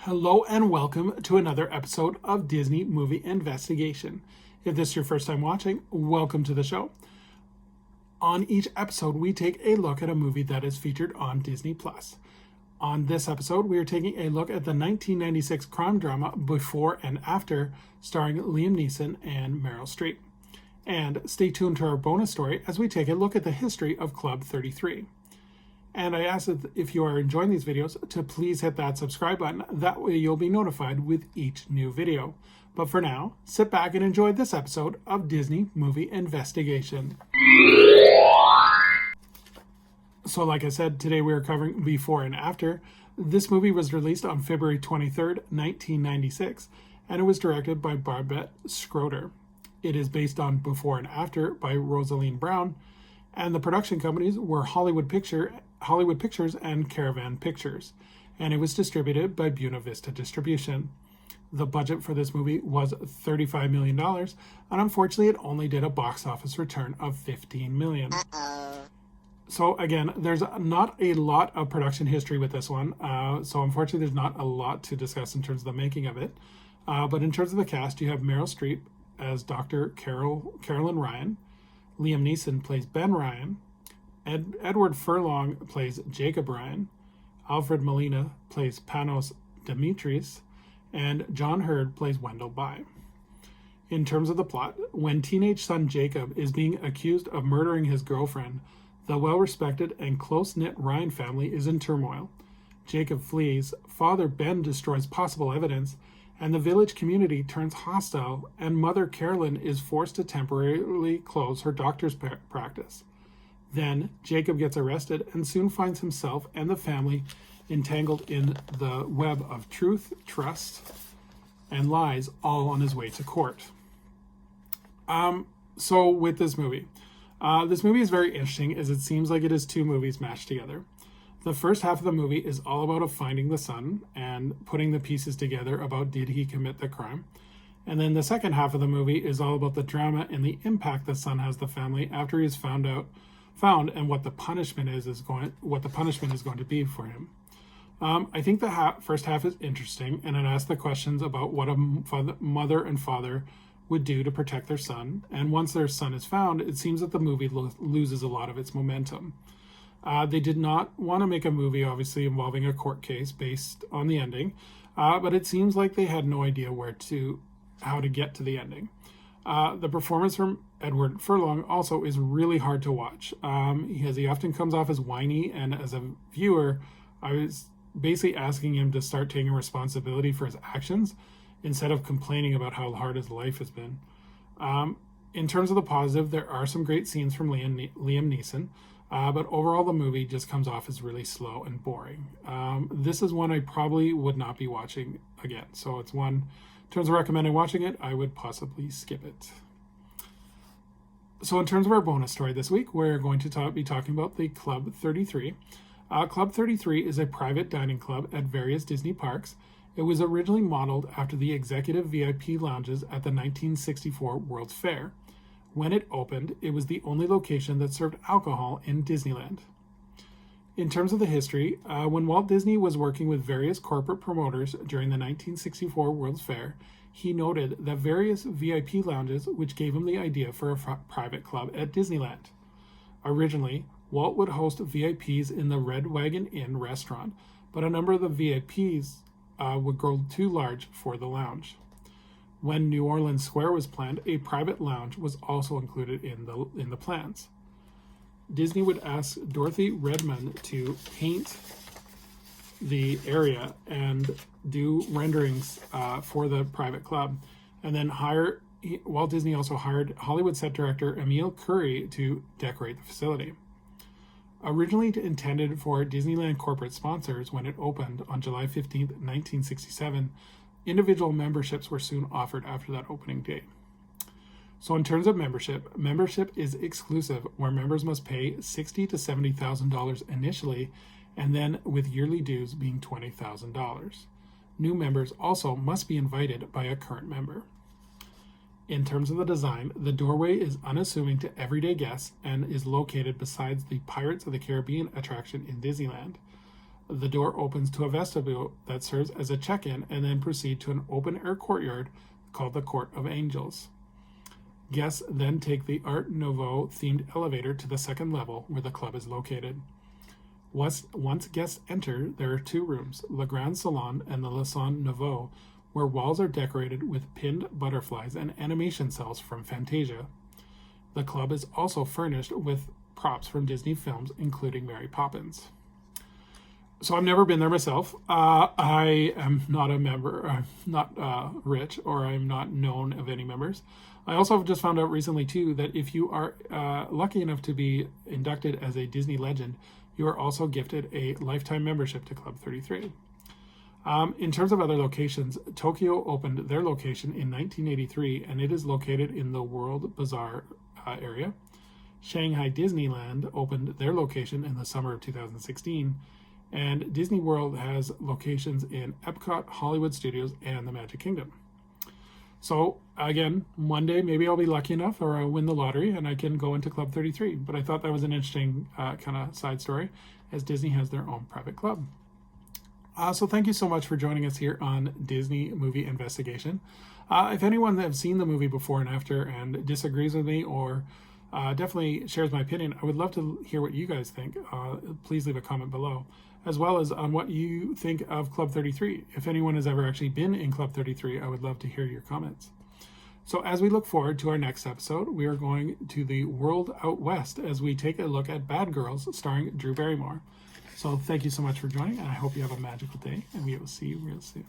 Hello and welcome to another episode of Disney Movie Investigation. If this is your first time watching, welcome to the show. On each episode, we take a look at a movie that is featured on Disney+. On this episode, we are taking a look at the 1996 crime drama Before and After, starring Liam Neeson and Meryl Streep. And stay tuned to our bonus story as we take a look at the history of Club 33. And I ask that if you are enjoying these videos to please hit that subscribe button. That way you'll be notified with each new video. But for now, sit back and enjoy this episode of Disney Movie Investigation. So like I said, today we are covering Before and After. This movie was released on February 23rd, 1996, and it was directed by Barbet Schroeder. It is based on Before and After by Rosaline Brown, and the production companies were Hollywood Pictures and Caravan Pictures, and it was distributed by Buena Vista Distribution. The budget for this movie was $35 million, and unfortunately it only did a box office return of $15 million. So again, there's not a lot of production history with this one, so unfortunately there's not a lot to discuss in terms of the making of it. But in terms of the cast, you have Meryl Streep as Dr. Carolyn Ryan, Liam Neeson plays Ben Ryan, Edward Furlong plays Jacob Ryan, Alfred Molina plays Panos Demetrius, and John Hurd plays Wendell By. In terms of the plot, when teenage son Jacob is being accused of murdering his girlfriend, the well-respected and close-knit Ryan family is in turmoil. Jacob flees, father Ben destroys possible evidence, and the village community turns hostile, and mother Carolyn is forced to temporarily close her doctor's practice. Then, Jacob gets arrested and soon finds himself and the family entangled in the web of truth, trust, and lies, all on his way to court. So with this movie is very interesting as it seems like it is two movies mashed together. The first half of the movie is all about finding the son and putting the pieces together about did he commit the crime. And then the second half of the movie is all about the drama and the impact the son has the family after he is found and what the punishment is going to be for him. I think the first half is interesting, and it asks the questions about what a mother and father would do to protect their son. And once their son is found, it seems that the movie loses a lot of its momentum. They did not want to make a movie, obviously, involving a court case based on the ending, but it seems like they had no idea how to get to the ending. The performance from Edward Furlong also is really hard to watch. He often comes off as whiny, and as a viewer, I was basically asking him to start taking responsibility for his actions instead of complaining about how hard his life has been. In terms of the positive, there are some great scenes from Liam Neeson, but overall the movie just comes off as really slow and boring. This is one I probably would not be watching again, so it's one, in terms of recommending watching it, I would possibly skip it. So in terms of our bonus story this week, we're going to be talking about the Club 33. Club 33 is a private dining club at various Disney parks. It was originally modeled after the executive VIP lounges at the 1964 World's Fair. When it opened, it was the only location that served alcohol in Disneyland. In terms of the history, when Walt Disney was working with various corporate promoters during the 1964 World's Fair, he noted that various VIP lounges, which gave him the idea for a private club at Disneyland. Originally, Walt would host VIPs in the Red Wagon Inn restaurant, but a number of the VIPs would grow too large for the lounge. When New Orleans Square was planned, a private lounge was also included in the plans. Disney would ask Dorothy Redmond to paint the area and do renderings for the private club, and then Walt Disney also hired Hollywood set director Emile Curry to decorate the facility. Originally intended for Disneyland corporate sponsors when it opened on July 15, 1967, individual memberships were soon offered after that opening date. So in terms of membership is exclusive, where members must pay $60,000 to $70,000 initially, and then with yearly dues being $20,000. New members also must be invited by a current member. In terms of the design, the doorway is unassuming to everyday guests and is located beside the Pirates of the Caribbean attraction in Disneyland. The door opens to a vestibule that serves as a check-in and then proceed to an open-air courtyard called the Court of Angels. Guests then take the Art Nouveau themed elevator to the second level where the club is located. Once guests enter, there are 2 rooms, Le Grand Salon and the Le Salon Nouveau, where walls are decorated with pinned butterflies and animation cells from Fantasia. The club is also furnished with props from Disney films, including Mary Poppins. So I've never been there myself. I am not a member, I'm not rich, or I'm not known of any members. I also just found out recently, too, that if you are lucky enough to be inducted as a Disney legend, you are also gifted a lifetime membership to Club 33. In terms of other locations, Tokyo opened their location in 1983, and it is located in the World Bazaar area. Shanghai Disneyland opened their location in the summer of 2016, and Disney World has locations in Epcot, Hollywood Studios, and the Magic Kingdom. So again, one day maybe I'll be lucky enough or I'll win the lottery and I can go into Club 33. But I thought that was an interesting kind of side story, as Disney has their own private club. So thank you so much for joining us here on Disney Movie Investigation. If anyone has seen the movie before and after and disagrees with me or definitely shares my opinion, I would love to hear what you guys think. Please leave a comment below, as well as on what you think of Club 33. If anyone has ever actually been in Club 33, I would love to hear your comments. So as we look forward to our next episode, we are going to the world out west as we take a look at Bad Girls starring Drew Barrymore. So thank you so much for joining, and I hope you have a magical day, and we will see you real soon.